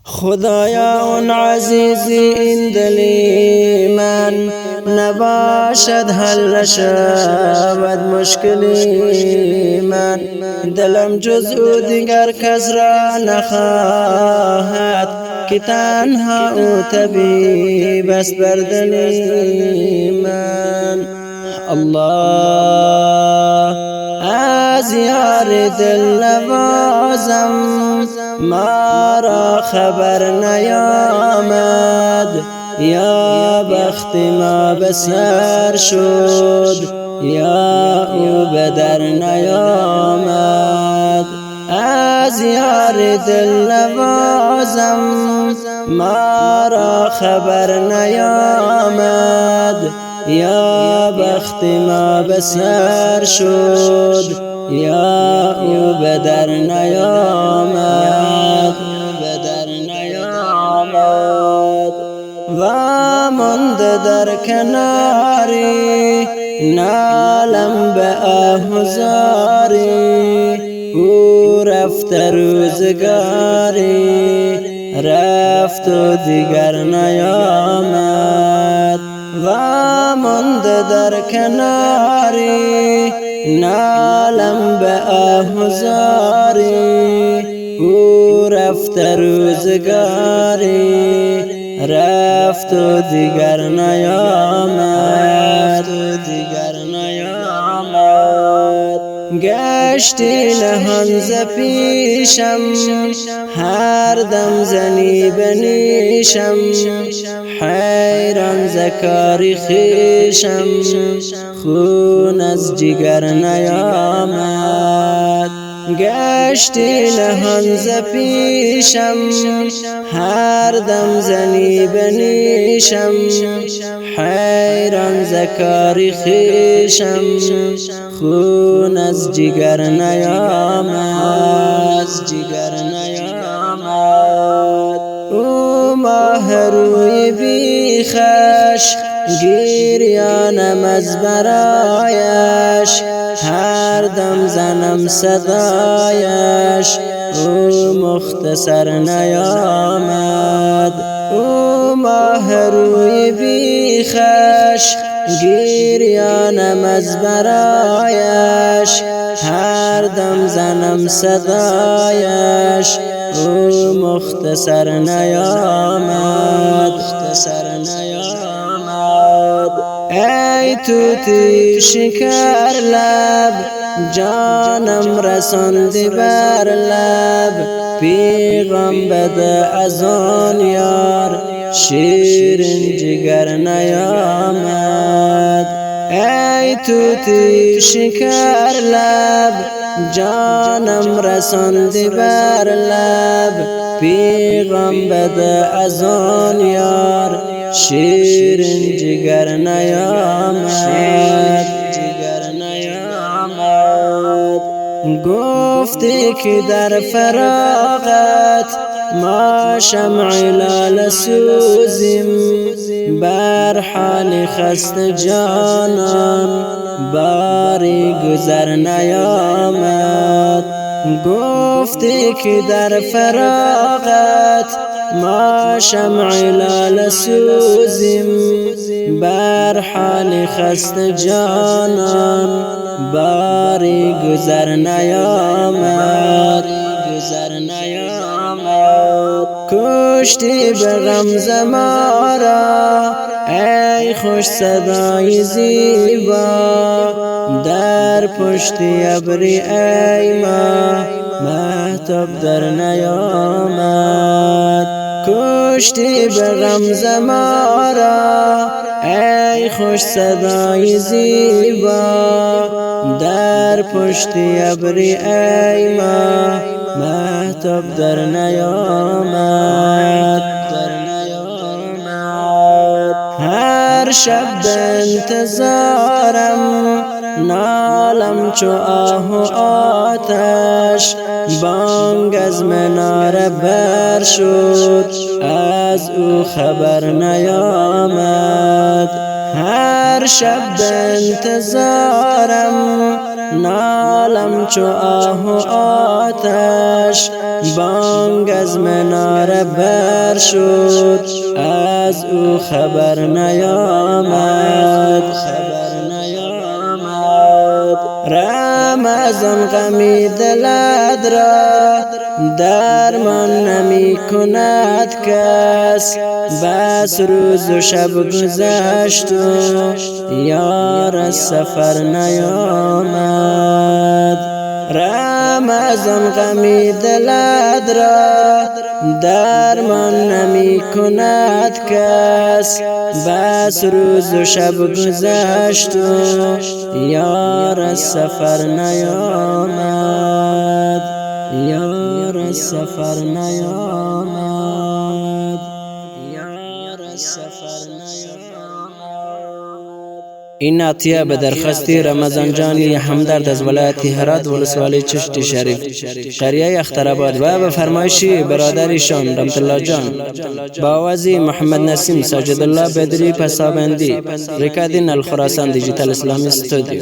خدایا اون عزیزی این دلی من نباشد حل نشود مشکلی من. دلم جز او دیگر کس را نخواهد که تنها او طبیب است بر دلی من. الله از یار دل نوازم ما را خبر نیامد، یا بخت ما به سر شد یا او به در نیامد. از یار دل نوازم ما را خبر نیامد، یا بخت ما به سر شد یا او به در نیامد. و مانده در کناری نالم به آهوزاری، او رفت روزگاری رفت و دیگر نیامد. و مانده در کناری نالم به آهوزاری، او رفت روزگاری رفت و دیگر نیامد. گشتی نهان ز پیشم هر دم زنی بنیشم، حیران ز کار خویشم خون از جگر نیامد. گشتی نهان ز پیشم هر دم زنی بنیشم، حیران ز کار خویشم خون از جگر نیامد. او ماه روی بیخش گریانم از برایش، هر دم زنم صدایش او مختصر نیامد. او ماه روی بیخش گریانم از برایش، هر دم زنم صدایش او مختصر نیامد. ای توتی شکر لب جانم رساندی بر لب، پیغام بده از آن یار شیرین جگر نیامد. ای توتی شکر لب جانم رساندی بر لب، پیغام بده از آن یار شیرین جگر نیامد. گفتی که در فراغت ما شمع لاله سوزیم، بر حال خسته جانان باری گذر نیامد. گفتی که در فراغت ما شمع لاله سوزیم، بر حال خسته جانان باری گذر نیامد. کشتی به غمزه ما را ای خوش صدای زیبا، در پشت ابری ای ماه مهتاب در نیامد. کشتی به غمزه ما را ای خوش صدای زیبا، در پشت ابری ای ماه مهتاب در نیامد. هر شب به انتظارم نالم چو آه و آتش، بانگ از مناره بر شد از او خبر نیامد. هر شب به انتظارم نالم چو آه و آتش، بانگ از مناره بر شد، از او خبر نیامد. رمضان غمی دلت را درمان نمی کند کس، بس روز و شب گذشت و یار از سفر نیامد. رمضان غمی دلت را درمان نمی کند کس، بس روز و شب گذشت و یار از سفر نیامد. یار از سفر نیامد. یار از سفر نیامد. این عطیه به درخواستی رمضان جانی همدرد از ولایت هرات ولسوالی چشت شریف قریه اخترآباد و به فرمایش برادرشان رحمت الله جان با آواز محمد نسیم ساجد الله بدری پسابندی ریکاردینگ الخراسان دیجیتال اسلامی استودیو.